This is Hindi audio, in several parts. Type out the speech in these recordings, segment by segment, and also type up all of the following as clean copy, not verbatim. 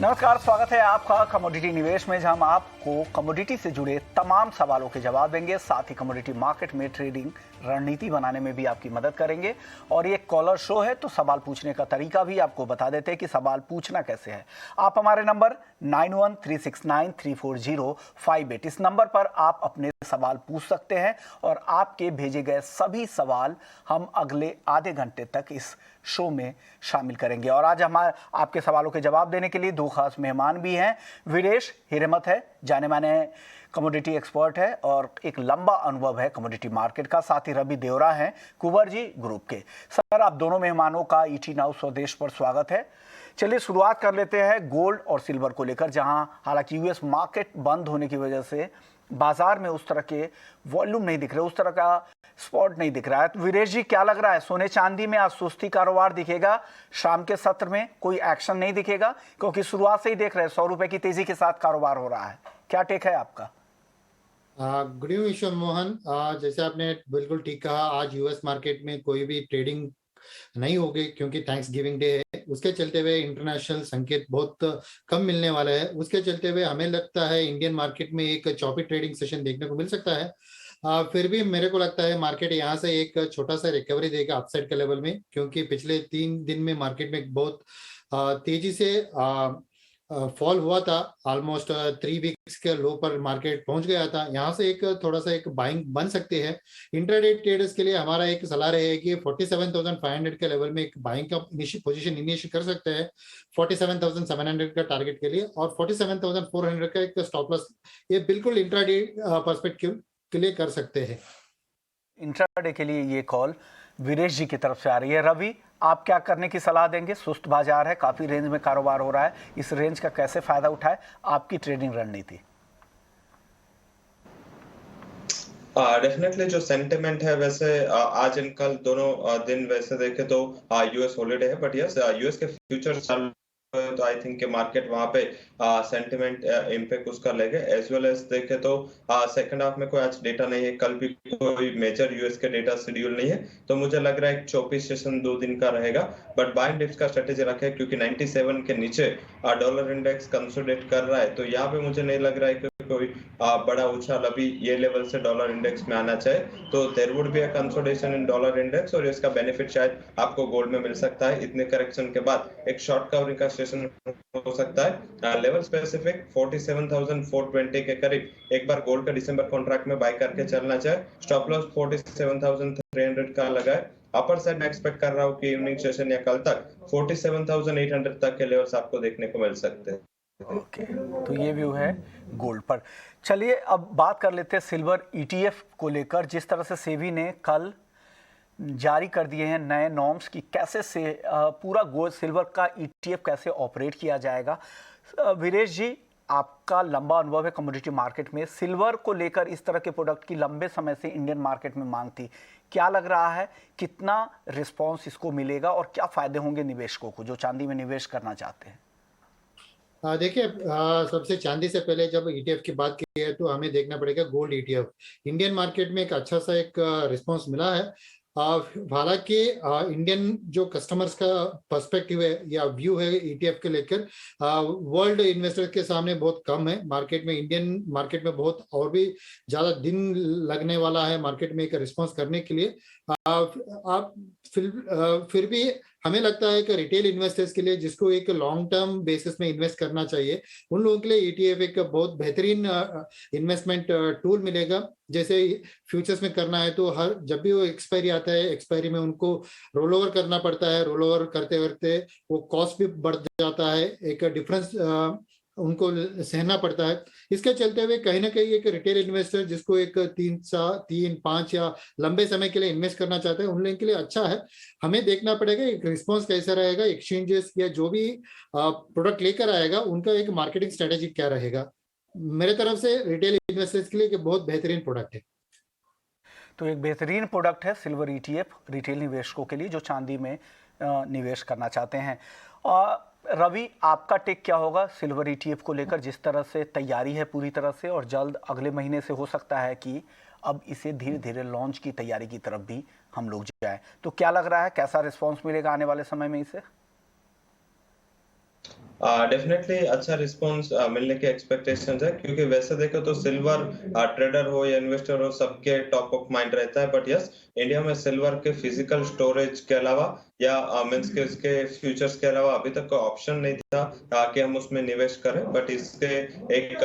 नमस्कार, स्वागत है आपका कमोडिटी निवेश में, जहां हम आपको कमोडिटी से जुड़े तमाम सवालों के जवाब देंगे। साथ ही कमोडिटी मार्केट में ट्रेडिंग रणनीति बनाने में भी आपकी मदद करेंगे। और ये कॉलर शो है तो सवाल पूछने का तरीका भी आपको बता देते हैं कि सवाल पूछना कैसे है। आप हमारे नंबर 9136934058 इस नंबर पर आप अपने सवाल पूछ सकते हैं और आपके भेजे गए सभी सवाल हम अगले आधे घंटे तक इस शो में शामिल करेंगे। और आज हमारे आपके सवालों के जवाब देने के लिए दो खास मेहमान भी हैं। वीरेश हिरेमत है, जाने माने कमोडिटी एक्सपर्ट है और एक लंबा अनुभव है कमोडिटी मार्केट का। साथ ही रवि देवरा हैं कुंवरजी ग्रुप के। सर, आप दोनों मेहमानों का ईटी नाउ स्वदेश पर स्वागत है। चलिए शुरुआत कर लेते हैं गोल्ड और सिल्वर को लेकर, जहां हालांकि यूएस मार्केट बंद होने की वजह से बाजार में उस तरह के वॉल्यूम नहीं दिख रहे, उस तरह का स्पॉट नहीं दिख रहा है। तो वीरेश जी, क्या लग रहा है, सोने चांदी में आज सुस्ती कारोबार दिखेगा? शाम के सत्र में कोई एक्शन नहीं दिखेगा? क्योंकि शुरुआत से ही देख रहे हैं 100 रुपए की तेजी के साथ कारोबार हो रहा है। क्या टेक है आपका? गुड इवनिंग ईश्वर मोहन। जैसे आपने बिल्कुल ठीक कहा, आज यूएस मार्केट में कोई भी ट्रेडिंग नहीं होगी क्योंकि थैंक्स गिविंग डे है। उसके चलते हुए इंटरनेशनल संकेत बहुत कम मिलने वाला है। उसके चलते हुए हमें लगता है इंडियन मार्केट में एक चौपी ट्रेडिंग सेशन देखने को मिल सकता है। फिर भी मेरे को लगता है मार्केट यहाँ से एक छोटा सा रिकवरी देगा अपसाइड के लेवल में, क्योंकि पिछले 3 दिन में मार्केट में बहुत तेजी से फॉल हुआ था। ऑलमोस्ट 3 वीक्स के लो पर मार्केट पहुंच गया था। यहाँ से एक थोड़ा सा एक बाइंग बन सकती है। इंट्राडे ट्रेडर्स के लिए हमारा एक सलाह रहेगी, 47,500 के लेवल में एक बाइंग का पोजीशन इनिशिएट कर सकते हैं 47,700 का टारगेट के लिए, और 47,400 का एक स्टॉप लॉस ये बिल्कुल इंट्राडे पर्सपेक्टिव के लिए कर सकते हैं। इंट्राडे के लिए ये कॉल वीरेश जी की तरफ से आ रही है। रवि, आप क्या करने की सलाह देंगे? सुस्त बाजार है, काफी रेंज में कारोबार हो रहा है, इस रेंज का कैसे फायदा उठाए, आपकी ट्रेडिंग रणनीति? डेफिनेटली जो सेंटिमेंट है वैसे आज इन कल दोनों दिन वैसे देखे तो यूएस हॉलीडे है, बट यस यूएस के फ्यूचर्स चल तो आई थिंक के मार्केट वहां पे सेंटिमेंट इम्पैक्ट उसका लेगा। एज वेल एज देखे तो सेकंड हाफ में कोई आज डेटा नहीं है, कल भी कोई मेजर यूएस के डेटा शेड्यूल नहीं है, तो मुझे लग रहा है एक चौपी सेशन 2 दिन का रहेगा। बट बाइंग डिप्स का स्ट्रेटेजी रखे, क्योंकि 97 के नीचे डॉलर इंडेक्स कंसोलिडेट कर रहा है, तो यहाँ पे मुझे नहीं लग रहा है कि कोई बड़ा उछाल अभी ये लेवल से डॉलर इंडेक्स में आना चाहिए। तो there would be a consolidation in dollar index, और इसका बेनिफिट शायद आपको गोल्ड में मिल सकता है। इतने करेक्शन के बाद एक शॉर्ट कवरिंग का सेशन हो सकता है। लेवल स्पेसिफिक 47,420 के करीब एक बार गोल्ड का दिसंबर कॉन्ट्रैक्ट में बाय करके चलना चाहिए। स्टॉप लॉस 47,300 का लगा है। अपर साइड मैं एक्सपेक्ट कर रहा हूँ कि इवनिंग सेशन या कल तक 47,800 तक के लेवल्स आपको देखने को मिल सकते हैं। ओके, तो ये व्यू है गोल्ड पर। चलिए अब बात कर लेते हैं सिल्वर ईटीएफ को लेकर। जिस तरह से सेबी ने कल जारी कर दिए हैं नए नॉर्म्स की, कैसे से पूरा गोल्ड सिल्वर का ईटीएफ कैसे ऑपरेट किया जाएगा। वीरेश जी, आपका लंबा अनुभव है कमोडिटी मार्केट में, सिल्वर को लेकर इस तरह के प्रोडक्ट की लंबे समय से इंडियन मार्केट में मांग थी। क्या लग रहा है, कितना रिस्पॉन्स इसको मिलेगा और क्या फायदे होंगे निवेशकों को जो चांदी में निवेश करना चाहते हैं? देखिए, सबसे चांदी से पहले जब ईटीएफ की बात की है तो हमें देखना पड़ेगा गोल्ड ईटीएफ। इंडियन मार्केट में एक अच्छा सा एक रिस्पांस मिला है। हालांकि इंडियन जो कस्टमर्स का पर्सपेक्टिव है या व्यू है ईटीएफ के लेकर, वर्ल्ड इन्वेस्टर्स के सामने बहुत कम है मार्केट में। इंडियन मार्केट में बहुत और भी ज्यादा दिन लगने वाला है मार्केट में एक रिस्पांस करने के लिए। आप फिर भी हमें लगता है कि रिटेल इन्वेस्टर्स के लिए, जिसको एक लॉन्ग टर्म बेसिस में इन्वेस्ट करना चाहिए, उन लोगों के लिए ईटीएफ एक बहुत बेहतरीन इन्वेस्टमेंट टूल मिलेगा। जैसे फ्यूचर्स में करना है तो हर जब भी वो एक्सपायरी आता है, एक्सपायरी में उनको रोल ओवर करना पड़ता है। रोल ओवर करते करते वो कॉस्ट भी बढ़ जाता है, एक डिफरेंस उनको सहना पड़ता है। इसके चलते हुए कहीं ना कहीं एक रिटेल इन्वेस्टर जिसको एक 3, 5 या लंबे समय के लिए इन्वेस्ट करना चाहते हैं, उन लोगों के लिए अच्छा है। हमें देखना पड़ेगा एक रिस्पॉन्स कैसा रहेगा, एक्सचेंजेस या जो भी प्रोडक्ट लेकर आएगा उनका एक मार्केटिंग स्ट्रेटेजी क्या रहेगा। मेरे तरफ से रिटेल इन्वेस्टर्स के लिए एक बहुत बेहतरीन प्रोडक्ट है। तो एक बेहतरीन प्रोडक्ट है सिल्वर ईटीएफ रिटेल निवेशकों के लिए जो चांदी में निवेश करना चाहते हैं। और रवि, आपका टेक क्या होगा सिल्वर ईटीएफ को लेकर? जिस तरह से तैयारी है पूरी तरह से, और जल्द अगले महीने से हो सकता है कि अब इसे धीरे धीरे लॉन्च की तैयारी की तरफ भी हम लोग जाएं, तो क्या लग रहा है, कैसा रिस्पॉन्स मिलेगा आने वाले समय में इसे? डेफिनेटली अच्छा रिस्पॉन्स मिलने के एक्सपेक्टेशंस है, क्योंकि वैसे देखे तो सिल्वर ट्रेडर हो या इन्वेस्टर हो सबके टॉप ऑफ माइंड रहता है। बट यस, इंडिया में सिल्वर के फिजिकल स्टोरेज के अलावा या मींस के इसके फ्यूचर्स के अलावा अभी तक कोई ऑप्शन नहीं था कि हम उसमें निवेश करें। बट इसके एक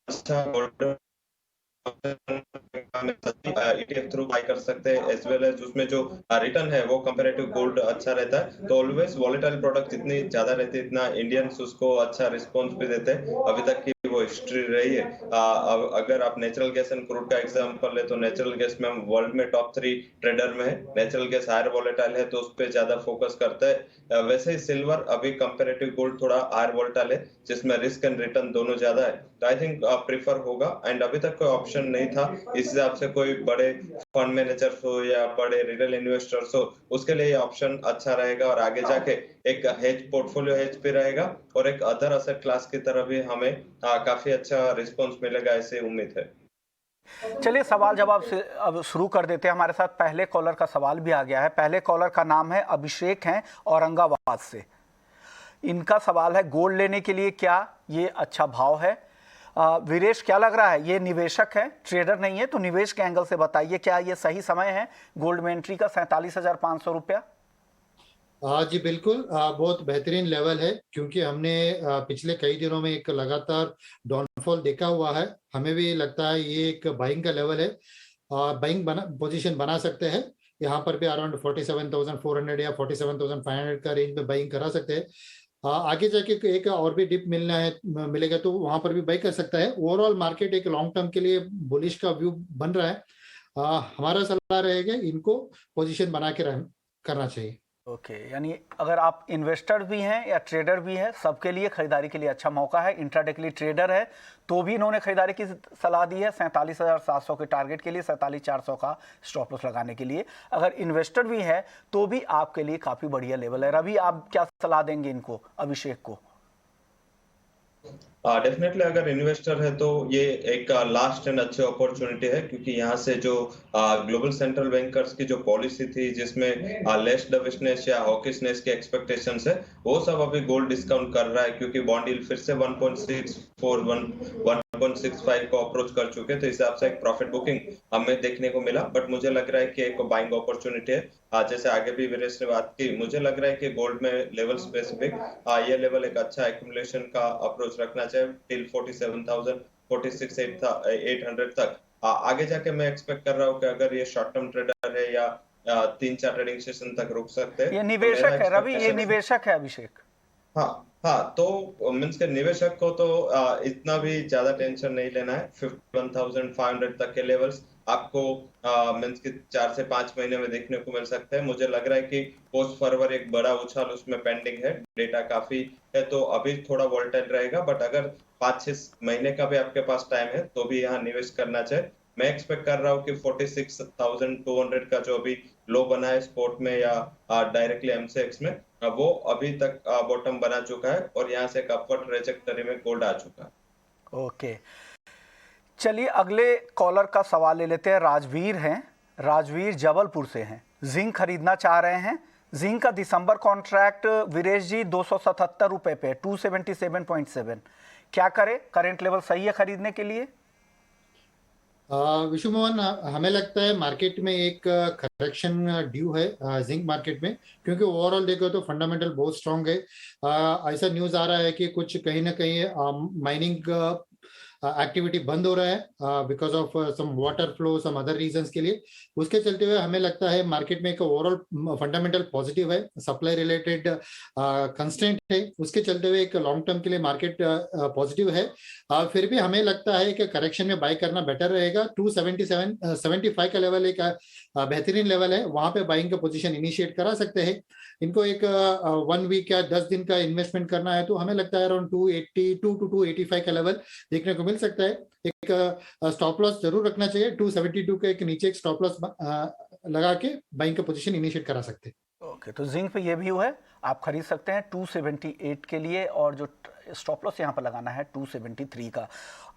अच्छा ETF थ्रू बाय कर सकते हैं, एज वेल एज उसमें जो रिटर्न है वो कंपैरेटिव गोल्ड अच्छा रहता है। तो ऑलवेज वॉलेटाइल प्रोडक्ट जितनी ज्यादा रहती है इतना इंडियंस उसको अच्छा रिस्पॉन्स भी देते हैं। अभी तक की वो हिस्ट्री रही है। अगर आप नेचुरल गैस एंड क्रूड का एग्जांपल ले तो नेचुरल गैस में हम वर्ल्ड में टॉप 3 ट्रेडर में है। नेचुरल गैस हायर वॉलेटाइल है तो उस पर ज्यादा फोकस करते हैं। वैसे ही सिल्वर अभी कंपैरेटिव गोल्ड थोड़ा हायर वॉलेटाइल है, जिसमें रिस्क एंड रिटर्न दोनों ज्यादा है। तो आई थिंक प्रीफर होगा। एंड अभी तक कोई ऑप्शन नहीं था, इस हिसाब से कोई बड़े फंड मैनेजर्स हो या बड़े रिटेल इन्वेस्टर्स हो उसके लिए ऑप्शन अच्छा रहेगा। और आगे जाके एक हेज पोर्टफोलियो हेज भी रहेगा और एक अदर असेट क्लास की तरह भी हमें काफी अच्छा रिस्पॉन्स मिलेगा, ऐसे उम्मीद है। चलिए सवाल जवाब से अब शुरू कर देते हैं। हमारे साथ पहले कॉलर का सवाल भी आ गया है। पहले कॉलर का नाम है अभिषेक, हैं औरंगाबाद से। इनका सवाल है गोल्ड लेने के लिए क्या ये अच्छा भाव है? वीरेश, क्या लग रहा है, ये निवेशक है, ट्रेडर नहीं है, तो निवेश के एंगल से बताइए क्या ये सही समय है गोल्ड में एंट्री का 47,500 रुपया? जी बिल्कुल, बहुत बेहतरीन लेवल है, क्योंकि हमने पिछले कई दिनों में एक लगातार डाउनफॉल देखा हुआ है। हमें भी लगता है ये एक बाइंग का लेवल है। बाइंग पोजीशन बना सकते हैं। यहाँ पर भी अराउंड 47,400 या 47,500 का रेंज में बाइंग करा सकते हैं। आगे जाके एक और भी डिप मिलेगा तो वहां पर भी बाई कर सकता है। ओवरऑल मार्केट एक लॉन्ग टर्म के लिए बुलिश का व्यू बन रहा है। हमारा सलाह रहेगा इनको पोजीशन बना के करना चाहिए। ओके, यानी अगर आप इन्वेस्टर भी हैं या ट्रेडर भी हैं, सबके लिए खरीदारी के लिए अच्छा मौका है। इंट्राडे के लिए ट्रेडर है तो भी इन्होंने खरीदारी की सलाह दी है 47,700 के टारगेट के लिए, 47,400 का स्टॉप लॉस लगाने के लिए। अगर इन्वेस्टर भी है तो भी आपके लिए काफ़ी बढ़िया लेवल है। रवि, आप क्या सलाह देंगे इनको, अभिषेक को? डेफिनेटली अगर इन्वेस्टर है तो ये एक लास्ट एंड अच्छी अपॉर्चुनिटी है, क्योंकि यहाँ से जो ग्लोबल सेंट्रल बैंकर्स की जो पॉलिसी थी जिसमें लेस डविशनेस या हॉकिशनेस के एक्सपेक्टेशंस है वो सब अभी गोल्ड डिस्काउंट कर रहा है, क्योंकि बॉन्ड यील्ड फिर से 1.65 को अप्रोच कर चुके, तो इस हिसाब से एक प्रॉफिट बुकिंग हमें देखने को मिला। बट मुझे लग रहा है कि एक बाइंग अपॉर्चुनिटी है। जैसे आगे भी वीरेश ने बात की, मुझे लग रहा है कि गोल्ड में लेवल स्पेसिफिक ये लेवल एक अच्छा एक्यूमुलेशन का अप्रोच रखना चाहिए टिल 47,000 46,800 तक। आगे जाके मैं एक्सपेक्ट कर रहा हूँ कि अगर ये शॉर्ट टर्म ट्रेडर है या 3-4 ट्रेडिंग सेशन तक रुक सकते हैं। ये निवेशक है रवि, ये निवेशक है अभिषेक। हाँ हाँ, तो मीन्स के निवेशक को तो इतना भी ज्यादा टेंशन नहीं लेना है। 51,500 तक के लेवल्स आपको मीन्स के 4 से 5 महीने में देखने को मिल सकते हैं। मुझे लग रहा है कि पोस्ट फॉरवर्ड एक बड़ा उछाल उसमें पेंडिंग है, डेटा काफी है, तो अभी थोड़ा वोलेटाइल रहेगा। बट अगर 5-6 महीने का भी आपके पास टाइम है तो भी यहाँ निवेश करना चाहिए। मैं एक्सपेक्ट कर रहा हूँ कि 46,200 का जो अभी लो बना है स्पोर्ट में या डायरेक्टली एमसीएक्स में, वो अभी तक बॉटम बना चुका है और यहाँ से एक अपवर्ड ट्रेजेक्टरी में गोल्ड आ चुका है। ओके, चलिए अगले कॉलर का सवाल ले लेते हैं। राजवीर हैं, राजवीर जबलपुर से हैं, जिंक खरीदना चाह रहे हैं। जिंक का दिसंबर कॉन्ट्रैक्ट वीरेश जी 277 रुपए पे, 277.7। क्या करें, करेंट लेवल सही है खरीदने के लिए? विशु मोहन, हमें लगता है मार्केट में एक करेक्शन ड्यू है जिंक मार्केट में, क्योंकि ओवरऑल देखो तो फंडामेंटल बहुत स्ट्रांग है। ऐसा न्यूज आ रहा है कि कुछ कहीं ना कहीं माइनिंग एक्टिविटी बंद हो रहा है because of some water flow, some other reasons के लिए। उसके चलते हुए हमें लगता है मार्केट में एक ओवरऑल फंडामेंटल पॉजिटिव है, सप्लाई रिलेटेड कंस्टेंट है, उसके चलते हुए एक लॉन्ग टर्म के लिए मार्केट पॉजिटिव है। फिर भी हमें लगता है कि करेक्शन में बाय करना बेटर रहेगा। 277-75 का लेवल एक बेहतरीन लेवल है, वहां पे बाइंग का पोजीशन इनिशिएट करा सकते हैं। इनको एक 1 वीक या 10 दिन का इन्वेस्टमेंट करना है तो हमें लगता है अराउंड 282 टू 285 का लेवल देखने को मिल सकता है। एक स्टॉप लॉस जरूर रखना चाहिए, 272 के एक नीचे एक स्टॉप लॉस लगा के बाइंग का पोजीशन इनिशिएट करा सकते हैं। ओके, तो जिंक पे ये व्यू है, आप खरीद सकते हैं 278 के लिए, और जो स्टॉप लॉस यहाँ पर लगाना है 273 का।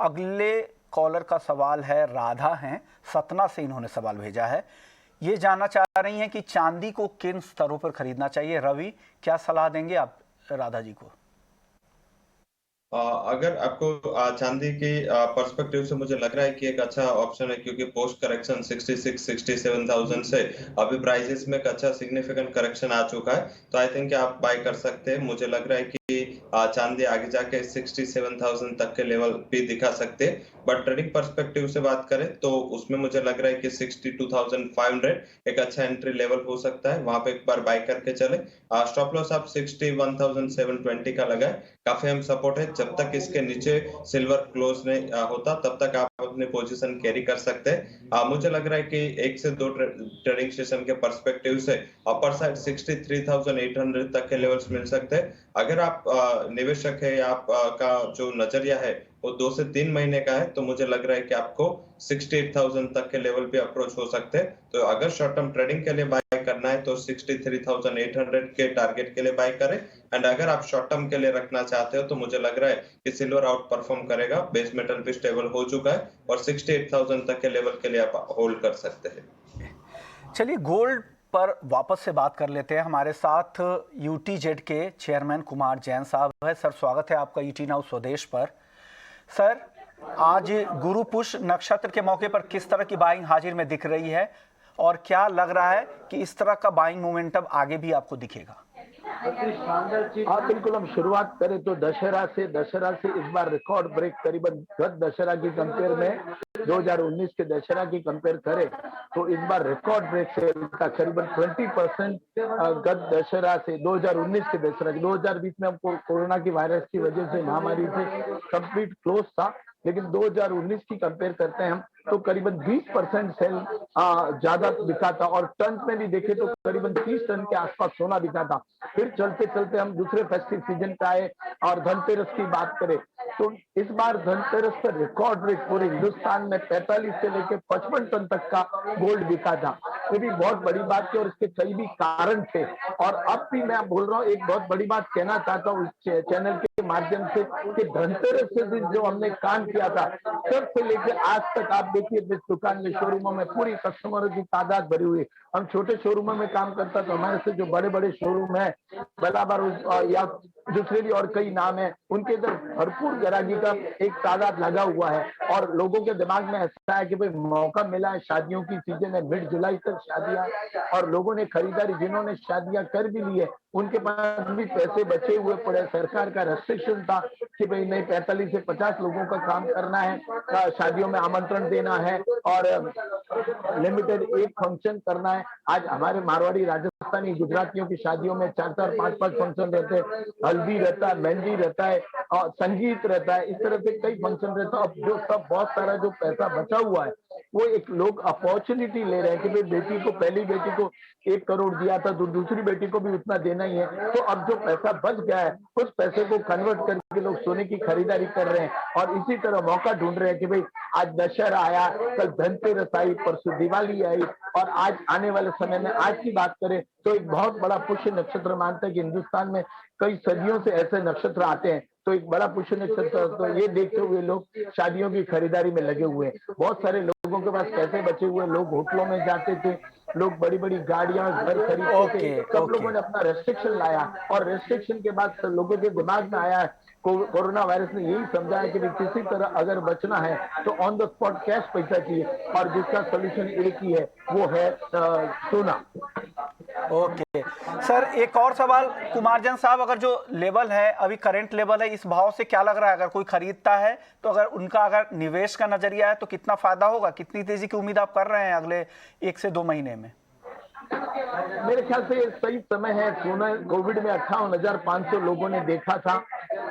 अगले कॉलर का सवाल है, राधा हैं, सतना से इन्होंने सवाल भेजा है ये जानना चाह रही हैं कि चांदी को किन स्तरों पर खरीदना चाहिए। रवि, क्या सलाह देंगे आप राधा जी को? अगर आपको चांदी की पर्सपेक्टिव से मुझे लग रहा है कि एक अच्छा ऑप्शन है, क्योंकि पोस्ट करेक्शन 66-67,000 से अभी प्राइसेस में एक अच्छा सिग्निफिकेंट करेक्शन आ चुका है। तो आई थिंक आप बाय कर सकते हैं। मुझे लग रहा है कि चांदी आगे जाके 67,000 तक के लेवल भी दिखा सकते हैं। बट ट्रेडिंग पर्सपेक्टिव से बात करें तो उसमें मुझे लग रहा है कि 62,500 एक अच्छा एंट्री लेवल हो सकता है, वहां पे एक बार बाय करके चले। स्टॉप लॉस आप 61,720 का लगाए, काफी हम सपोर्ट है। जब तक इसके नीचे सिल्वर क्लोज नहीं होता तब तक आप अपनी पोजीशन कैरी कर सकते हैं। मुझे लग रहा है कि 1 से 2 ट्रेडिंग सेशन के पर्सपेक्टिव से अपर साइड 63,800 तक के लेवल्स मिल सकते हैं। अगर आप निवेशक है या आप का जो नजरिया है वो 2 से 3 महीने का है, तो मुझे लग रहा है कि आपको 68,000 तक के लेवल पे अप्रोच हो सकते हैं। तो अगर शॉर्ट टर्म ट्रेडिंग के लिए बाय करना है तो 63,800 के टारगेट के लिए बाय करें। एंड अगर आप शॉर्ट टर्म के लिए रखना चाहते हो तो मुझे लग रहा है कि सिल्वर आउट परफॉर्म करेगा, बेस मेटल भी स्टेबल हो चुका है और 68,000 तक के लेवल के लिए आप होल्ड कर सकते हैं। चलिए गोल्ड पर वापस से बात कर लेते हैं। हमारे साथ यूटीजेड के चेयरमैन कुमार जैन साहब है। सर, स्वागत है आपका ईटी नाउ स्वदेश पर। सर, आज गुरु पुष्य नक्षत्र के मौके पर किस तरह की बाइंग हाजिर में दिख रही है और क्या लग रहा है कि इस तरह का बाइंग मोमेंटम आगे भी आपको दिखेगा? हाँ बिल्कुल, हम शुरुआत करें तो दशहरा से इस बार रिकॉर्ड ब्रेक करीबन गत दशहरा की कंपेयर में 2019 के दशहरा की कंपेयर करें तो इस बार रिकॉर्ड ब्रेक से करीबन 20% गत दशहरा से 2019 के दशहरा की 2020 में हमको कोरोना की वायरस की वजह से महामारी से कंप्लीट क्लोज था, लेकिन 2019 की कंपेयर करते हैं हम तो करीबन 20% सेल ज्यादा बिका था और टन में भी देखे तो करीबन 30 टन के आसपास सोना बिका था। फिर चलते चलते हम दूसरे फेस्टिव सीजन पे आए और धनतेरस की बात करें तो इस बार धनतेरस पर रिकॉर्ड ब्रेक पूरे हिंदुस्तान में 45 से लेकर 55 टन तक का गोल्ड बिका था। ये भी बहुत बड़ी बात थी और इसके कई भी कारण थे। और अब भी मैं बोल रहा हूँ, एक बहुत बड़ी बात कहना चाहता हूँ इस चैनल के माध्यम से कि धनतेरस से दिन जो हमने काम किया था तब से लेकर आज तक आप देखिए इस दुकान में शोरूमों में पूरी कस्टमरों की तादाद भरी हुई है। हम छोटे शोरूमों में काम करता तो हमारे से जो बड़े बड़े शोरूम है बलाबर या दूसरे भी और कई नाम है, उनके इधर भरपूर ग्राहकी का एक तादाद लगा हुआ है और लोगों के दिमाग में ऐसा है कि भाई मौका मिला है, शादियों की सीजन है, मिड जुलाई तक शादियां और लोगों ने खरीदारी, जिन्होंने शादियां कर भी ली है उनके पास भी पैसे बचे हुए पड़े। सरकार का रेस्ट्रिक्शन था कि भाई नहीं 45 से 50 लोगों का काम करना है, शादियों में आमंत्रण देना है और लिमिटेड एक फंक्शन करना है। आज हमारे मारवाड़ी, राजस्थानी, गुजरातियों की शादियों में 4-4, 5-5 फंक्शन रहते हैं, हल्दी रहता है, मेहंदी रहता है और संगीत रहता है, इस तरह से कई फंक्शन रहता है। अब जो सब बहुत सारा जो पैसा बचा हुआ है वो एक लोग अपॉर्चुनिटी ले रहे हैं कि भाई बेटी को, पहली बेटी को 1 करोड़ दिया था तो दूसरी बेटी को भी उतना देना ही है, तो अब जो पैसा बच गया है उस पैसे को कन्वर्ट करके लोग सोने की खरीदारी कर रहे हैं और इसी तरह मौका ढूंढ रहे हैं कि भाई आज दशहरा आया, कल धनतेरस आई, परसों दिवाली आई और आज आने वाले समय में आज की बात करें तो एक बहुत बड़ा पुष्य नक्षत्र मानते हैं कि हिंदुस्तान में कई सदियों से ऐसे नक्षत्र आते हैं, तो एक बड़ा पुष्य नक्षत्र, तो ये देखते हुए लोग शादियों की खरीदारी में लगे हुए हैं। बहुत सारे लोगों के पास पैसे बचे हुए, लोग होटलों में जाते थे, लोग बड़ी बड़ी गाड़ियां, घर खरीदते थे। सब लोगों ने अपना रेस्ट्रिक्शन लाया और रेस्ट्रिक्शन के बाद लोगों के दिमाग में आया, कोरोना वायरस ने यही समझा है कि किसी तरह अगर बचना है तो ऑन द स्पॉट कैश पैसा चाहिए और जिसका सोल्यूशन एक ही है, वो है सोना। ओके सर, एक और सवाल कुमारजन साहब, अगर जो लेवल है अभी करंट लेवल है, इस भाव से क्या लग रहा है अगर कोई खरीदता है तो अगर उनका अगर निवेश का नजरिया है तो कितना फायदा होगा, कितनी तेजी की उम्मीद आप कर रहे हैं अगले 1 से 2 महीने में? मेरे ख्याल से सही समय है। सोना कोविड में 58,500 लोगों ने देखा था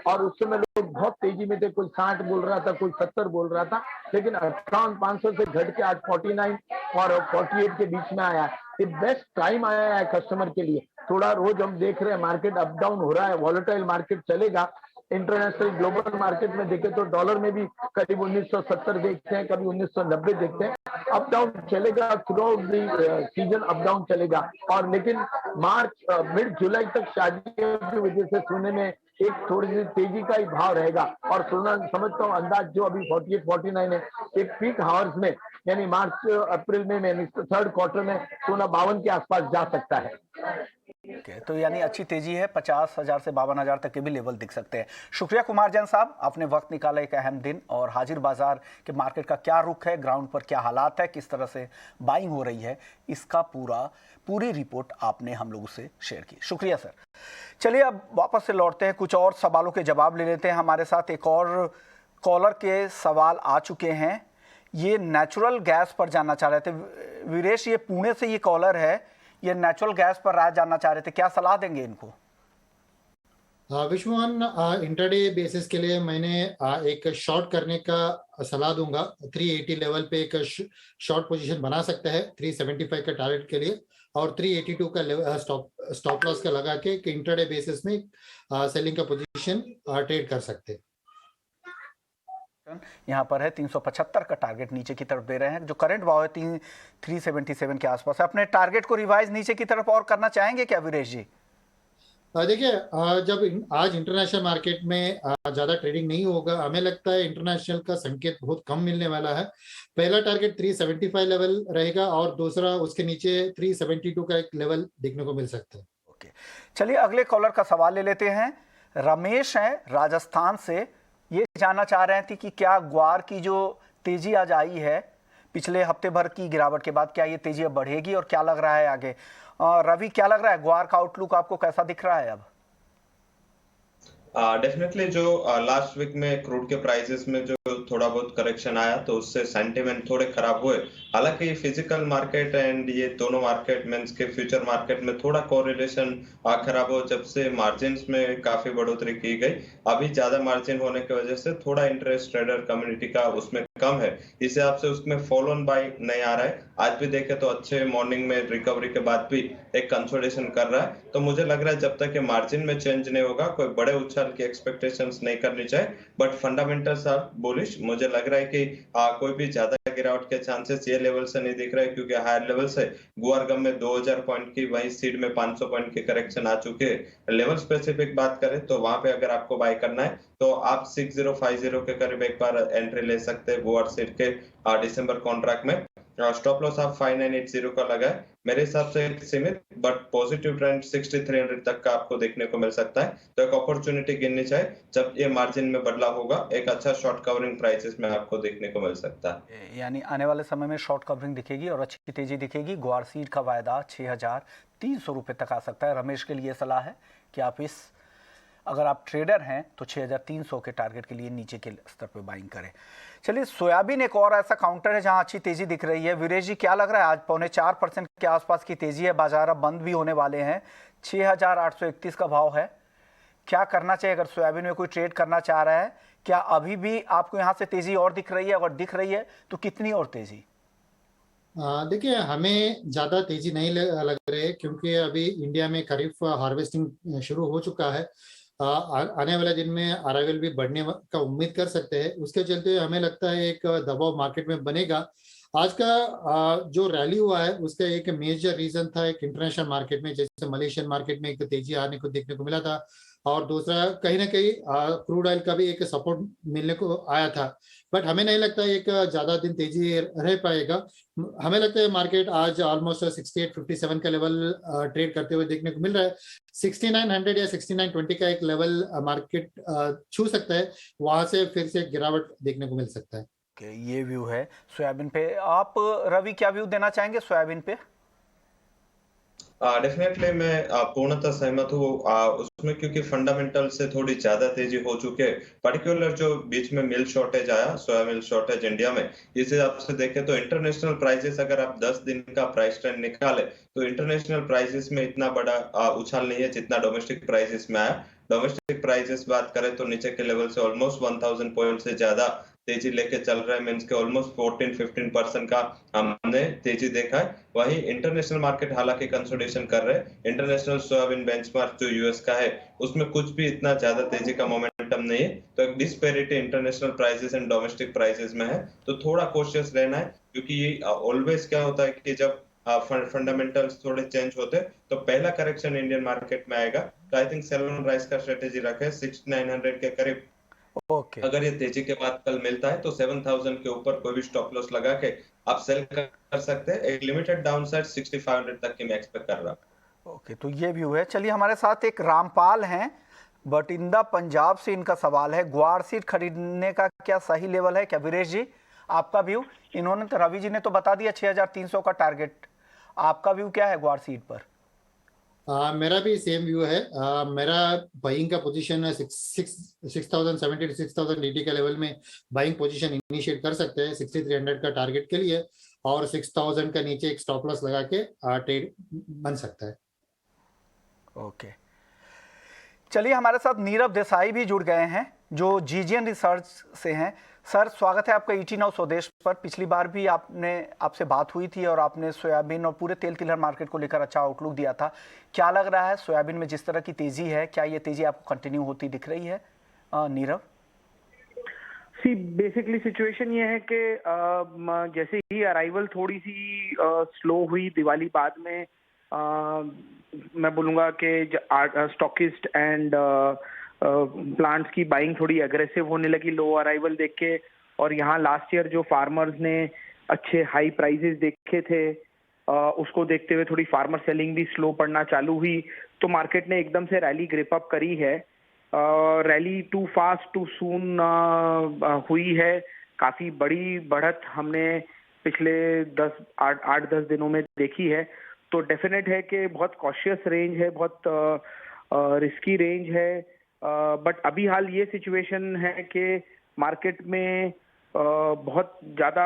और उस समय लोग बहुत तेजी में थे, कोई 60 बोल रहा था, कोई 70 बोल रहा था, लेकिन 58,500 से घट के आज 49 और 48 के बीच में आया। ये बेस्ट टाइम आया है कस्टमर के लिए। थोड़ा रोज हम देख रहे हैं मार्केट अप डाउन हो रहा है, वॉलेटाइल मार्केट चलेगा, इंटरनेशनल ग्लोबल मार्केट में देखें तो डॉलर में भी करीब 1970 देखते हैं, कभी 1990 देखते हैं। अप डाउन चलेगा, through out the season up down चलेगा। और लेकिन मार्च मिड जुलाई तक शादियों की वजह से सोने में एक थोड़ी सी तेजी का ही भाव रहेगा। और सोना समझता हूँ अंदाज जो अभी 48-49 है, एक पीक हावर्स में यानी मार्च अप्रैल में थर्ड क्वार्टर में सोना 52 के आसपास जा सकता है। तो यानी अच्छी तेजी है, 50,000 से 52,000 तक के भी लेवल दिख सकते हैं। शुक्रिया कुमार जैन साहब, आपने वक्त निकाला एक अहम दिन, और हाजिर बाजार के मार्केट का क्या रुख है, ग्राउंड पर क्या हालात है, किस तरह से बाइंग हो रही है, इसका पूरी रिपोर्ट आपने हम लोगों से शेयर की। शुक्रिया सर। चलिए अब वापस से लौटते हैं, कुछ और सवालों के जवाब ले लेते हैं। हमारे साथ एक और कॉलर के सवाल आ चुके हैं। ये नेचुरल गैस पर जानना चाह रहे थे वीरेश, ये पुणे से ये कॉलर है, ये नेचुरल गैस पर राय जानना चाह रहे थे, क्या सलाह देंगे इनको? विश्वमान, इंट्राडे बेसिस के लिए मैंने एक शॉर्ट करने का सलाह दूंगा। 380 लेवल पे एक शॉर्ट पोजीशन बना सकता है 375 का टारगेट के लिए, और 382 का स्टॉप लॉस का लगा के इंट्राडे बेसिस में सेलिंग का पोजीशन ट्रेड कर सकते हैं। यहाँ पर है 375 का टारगेट नीचे की तरफ दे रहे हैं, जो करंट भाव है 377 के आसपास है। अपने टारगेट को रिवाइज नीचे की तरफ और करना चाहेंगे क्या वीरेश जी? देखिए, जब आज इंटरनेशनल मार्केट में ज्यादा ट्रेडिंग नहीं होगा, हमें लगता है इंटरनेशनल का संकेत बहुत कम मिलने वाला है। पहला टारगेट 375 लेवल रहेगा, और दूसरा उसके नीचे 372 का एक लेवल देखने को मिल सकता है। ओके, चलिए अगले कॉलर का सवाल ले लेते हैं। रमेश हैं राजस्थान से, ये जानना चाह रहे थे कि क्या ग्वार की जो तेजी आज आई है पिछले हफ्ते भर की गिरावट के बाद, क्या ये तेजी अब बढ़ेगी और क्या लग रहा है आगे? रवि, क्या लग रहा है, ग्वार का आउटलुक आपको कैसा दिख रहा है अब? डेफिनेटली जो लास्ट वीक में क्रूड के प्राइसेस में जो थोड़ा बहुत करेक्शन आया, तो उससे सेंटिमेंट थोड़े खराब हुए। हालांकि फिजिकल मार्केट एंड ये दोनों मार्केट मींस के फ्यूचर मार्केट में थोड़ा कोरिलेशन खराब हो, जब से मार्जिन में काफी बढ़ोतरी की गई। अभी ज्यादा मार्जिन होने की वजह से थोड़ा इंटरेस्ट ट्रेडर कम्युनिटी का उसमें कम है, इस हिसाब से उसमें फॉलो ऑन बाय नहीं आ रहा है। आज भी देखे तो अच्छे मॉर्निंग में रिकवरी के बाद भी एक कंसोलिडेशन कर रहा है। तो मुझे लग रहा है जब तक कि मार्जिन में चेंज नहीं होगा, कोई बड़े उछाल की एक्सपेक्टेशंस नहीं करनी चाहिए। But fundamentals are bullish. मुझे लग रहा है कि कोई भी ज्यादा गिरावट के चांसेस ये लेवल से नहीं दिख रहा है, क्योंकि हायर लेवल से गुआरगम में 2000 पॉइंट की, वहीं सीड में 500 पॉइंट की करेक्शन आ चुके हैं। लेवल स्पेसिफिक बात करें तो वहां पे अगर आपको बाय करना है तो आप 6050 के करीब एक बार एंट्री ले सकते हैं गुआर सीड के दिसंबर कॉन्ट्रैक्ट में। स्टॉप लॉस आप 5980 का लगा है। मेरे हिसाब से एक सीमित बट पॉजिटिव ट्रेंड 6300 तक का आपको देखने को मिल सकता है। तो एक अपॉर्चुनिटी गिननी चाहिए, जब ये मार्जिन में बदलाव होगा एक अच्छा शॉर्ट कवरिंग प्राइसेस में आपको देखने को मिल सकता है। यानी आने वाले समय में शॉर्ट कवरिंग दिखेगी और अच्छी तेजी दिखेगी। ग्वार सीड का वायदा 6300 रुपये तक आ सकता है। रमेश के लिए सलाह है कि आप अगर आप ट्रेडर हैं तो 6300 के टारगेट के लिए नीचे के स्तर पे बाइंग करें। चलिए, सोयाबीन एक और ऐसा काउंटर है जहां अच्छी तेजी दिख रही है। वीरेश जी, क्या लग रहा है? आज 4.25% के आसपास की तेजी है, बाजार अब बंद भी होने वाले हैं, 6831 का भाव है। क्या करना चाहिए अगर सोयाबीन में कोई ट्रेड करना चाह रहा है? क्या अभी भी आपको यहाँ से तेजी और दिख रही है? अगर दिख रही है तो कितनी और तेजी? देखिए, हमें ज्यादा तेजी नहीं लग रही है, क्योंकि अभी इंडिया में खरीफ हार्वेस्टिंग शुरू हो चुका है। आने वाले दिन में अराइवल भी बढ़ने का उम्मीद कर सकते हैं। उसके चलते हमें लगता है एक दबाव मार्केट में बनेगा। आज का जो रैली हुआ है उसका एक मेजर रीजन था एक इंटरनेशनल मार्केट में, जैसे मलेशियन मार्केट में एक तेजी आने को देखने को मिला था, और दूसरा कहीं ना कहीं क्रूड ऑयल का भी एक सपोर्ट मिलने को आया था। बट हमें नहीं लगता एक ज्यादा दिन तेजी रह पाएगा। हमें लगता है मार्केट आज ऑलमोस्ट 6857 का लेवल ट्रेड करते हुए देखने को मिल रहा है। 6900 या 6920 का एक लेवल मार्केट छू सकता है, वहां से फिर से गिरावट देखने को मिल सकता है। ये व्यू है सोयाबीन पे। आप रवि क्या व्यू देना चाहेंगे सोयाबीन पे? डेफिनेटली मैं पूर्णतः सहमत हूँ उसमें, क्योंकि फंडामेंटल से थोड़ी ज्यादा तेजी हो चुके। पर्टिकुलर जो बीच में मिल शॉर्टेज आया, सोया मिल शॉर्टेज इंडिया में, इस हिसाब से देखें तो इंटरनेशनल प्राइसेस अगर आप 10 दिन का प्राइस ट्रेंड निकाले तो इंटरनेशनल प्राइसेस में इतना बड़ा उछाल नहीं है जितना डोमेस्टिक प्राइसेस में आया। डोमेस्टिक प्राइसेस बात करें तो नीचे के लेवल से ऑलमोस्ट 1000 पॉइंट से ज्यादा तेजी लेके चल रहा है, मींस के ऑलमोस्ट 14-15% का हमने तेजी देखा है। वहीं इंटरनेशनल मार्केट हालांकि कंसोलिडेशन कर रहे हैं। इंटरनेशनल सोयाबीन बेंचमार्क जो यूएस का है उसमें कुछ भी इतना ज्यादा तेजी का मोमेंट मोमेंटम नहीं है, तो एक disparity international prices and domestic prices में है, तो थोड़ा कॉशियस रहना है, क्योंकि ये ऑलवेज क्या होता है कि जब फंडामेंटल्स थोड़े चेंज होते हैं तो पहला करेक्शन इंडियन मार्केट में आएगा। तो I think sell on rise का स्ट्रेटेजी रखे 6900 के करीब। ओके अगर ये तेजी के बाद कल मिलता है तो 7000 के ऊपर कोई भी स्टॉप लॉस लगा के आप सेल कर सकते हैं। एक लिमिटेड डाउनसाइड 6500 तक की मैं एक्सपेक्ट कर रहा हूं। ओके, तो ये व्यू है। चलिए, हमारे साथ एक रामपाल हैं बटिंदा पंजाब से, इनका सवाल है ग्वार सीड खरीदने का क्या सही लेवल है क्या? वीरेश जी, आपका व्यू? इन्होंने तो, रवि जी ने तो बता दिया 6300 का टारगेट, आपका व्यू क्या है ग्वार सीड पर? मेरा भी सेम व्यू है। मेरा बाइंग का पोजीशन है 6070 to 6000 ईटी के लेवल में बाइंग पोजीशन इनिशिएट कर सकते हैं 6300 का टारगेट के लिए, और 6000 का नीचे एक स्टॉप लॉस लगा के ट्रेड बन सकता है। ओके, चलिए, हमारे साथ नीरव देसाई भी जुड़ गए हैं जो जीजीएन रिसर्च से हैं। सर, स्वागत है आपका ईटी नाउ स्वदेश पर। पिछली बार भी आपसे बात हुई थी और आपने सोयाबीन और पूरे तेल तिलहन मार्केट को लेकर अच्छा आउटलुक दिया था। क्या लग रहा है सोयाबीन में जिस तरह की तेजी है, क्या ये तेजी आपको कंटिन्यू होती दिख रही है नीरव? बेसिकली सिचुएशन ये है कि जैसे ही अराइवल थोड़ी सी स्लो हुई दिवाली बाद में, मैं बोलूँगा कि स्टॉकिस्ट एंड प्लांट्स की बाइंग थोड़ी एग्रेसिव होने लगी लो अराइवल देख के। और यहाँ लास्ट ईयर जो फार्मर्स ने अच्छे हाई प्राइसेस देखे थे, उसको देखते हुए थोड़ी फार्मर सेलिंग भी स्लो पड़ना चालू हुई, तो मार्केट ने एकदम से रैली ग्रिप अप करी है। Rally too fast too soon हुई है। काफी बड़ी बढ़त हमने पिछले 8-10 दिनों में देखी है। तो डेफिनेट है कि बहुत कॉशियस रेंज है, बहुत रिस्की रेंज है। बट अभी हाल ये सिचुएशन है कि मार्केट में बहुत ज़्यादा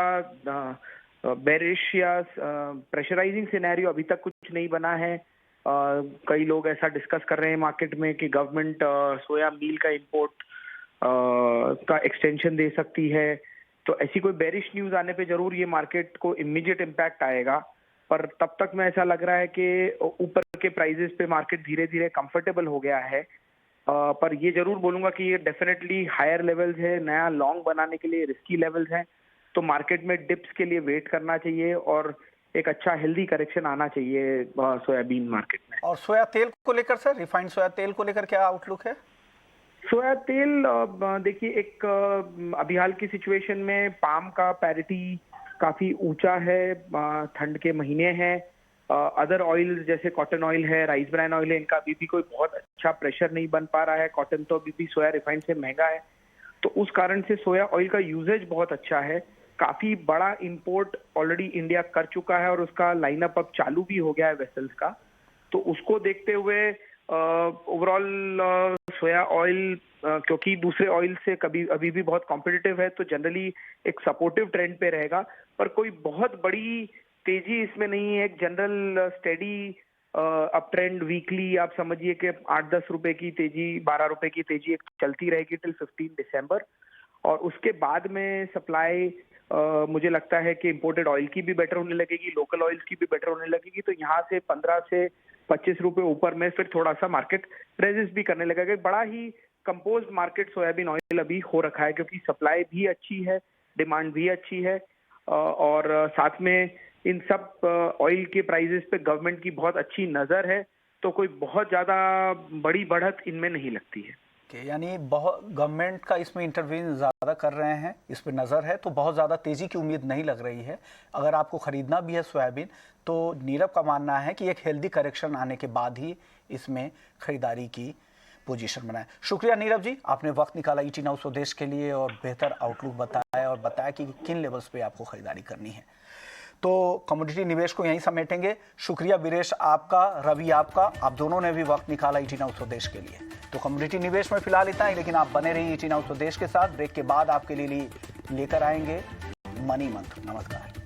बेरिश या प्रेशराइजिंग सिनेरियो अभी तक कुछ नहीं बना है। कई लोग ऐसा डिस्कस कर रहे हैं मार्केट में कि गवर्नमेंट सोया मील का इंपोर्ट का एक्सटेंशन दे सकती है। तो ऐसी कोई बेरिश न्यूज़ आने पे जरूर ये मार्केट को इमीडिएट इम्पैक्ट आएगा, पर तब तक में ऐसा लग रहा है कि ऊपर के प्राइजेस पे मार्केट धीरे धीरे कंफर्टेबल हो गया है। पर ये जरूर बोलूंगा कि ये डेफिनेटली हायर लेवल्स है, नया लॉन्ग बनाने के लिए रिस्की लेवल्स हैं। तो मार्केट में डिप्स के लिए वेट करना चाहिए और एक अच्छा हेल्दी करेक्शन आना चाहिए सोयाबीन मार्केट में। और सोया तेल को लेकर सर, रिफाइंड सोया तेल को लेकर क्या आउटलुक है? सोया तेल देखिए, एक अभी हाल की सिचुएशन में पाम का पैरिटी काफी ऊंचा है, ठंड के महीने हैं। अदर ऑयल जैसे कॉटन ऑयल है, राइस ब्रान ऑयल है, इनका अभी भी कोई बहुत अच्छा प्रेशर नहीं बन पा रहा है। कॉटन तो अभी भी सोया रिफाइंड से महंगा है, तो उस कारण से सोया ऑयल का यूजेज बहुत अच्छा है। काफी बड़ा इंपोर्ट ऑलरेडी इंडिया कर चुका है और उसका लाइनअप अब चालू भी हो गया है वेसल्स का। तो उसको देखते हुए ओवरऑल सोया ऑयल क्योंकि दूसरे ऑयल से अभी भी बहुत कॉम्पिटिटिव है, तो जनरली एक सपोर्टिव ट्रेंड पे रहेगा। पर कोई बहुत बड़ी तेजी इसमें नहीं है, एक general steady up trend weekly आप समझिए कि 8-10 रुपए की तेजी, 12 रुपए की तेजी एक चलती रहेगी टिल 15 दिसंबर। और उसके बाद में सप्लाई मुझे लगता है कि इंपोर्टेड ऑयल की भी बेटर होने लगेगी, लोकल ऑयल की भी बेटर होने लगेगी। तो यहाँ से 15 से 25 रुपए ऊपर में फिर थोड़ा सा मार्केट रेजिस्ट भी करने लगेगा। बड़ा ही कंपोज्ड मार्केट सोयाबीन ऑयल अभी हो रखा है, क्योंकि सप्लाई भी अच्छी है, डिमांड भी अच्छी है, और साथ में इन सब ऑयल के प्राइसेस पे गवर्नमेंट की बहुत अच्छी नजर है। तो कोई बहुत ज्यादा बड़ी बढ़त इनमें नहीं लगती है। यानी बहुत गवर्नमेंट का इसमें इंटरवीन ज़्यादा कर रहे हैं, इस पर नज़र है, तो बहुत ज़्यादा तेज़ी की उम्मीद नहीं लग रही है। अगर आपको ख़रीदना भी है सोयाबीन, तो नीरव का मानना है कि एक हेल्दी करेक्शन आने के बाद ही इसमें ख़रीदारी की पोजीशन बनाए। शुक्रिया नीरव जी, आपने वक्त निकाला ईटी नाउ स्वदेश के लिए और बेहतर आउटलुक बताया और बताया कि किन लेवल्स पे आपको ख़रीदारी करनी है। तो कमोडिटी निवेश को यहीं समेटेंगे। शुक्रिया वीरेश आपका, रवि आपका, आप दोनों ने भी वक्त निकाला ईटी नाउ स्वदेश के लिए। तो कमोडिटी निवेश में फिलहाल इतना ही, लेकिन आप बने रहिए ईटी नाउ स्वदेश के साथ। ब्रेक के बाद आपके लिए लेकर आएंगे मनी मंत्र। नमस्कार।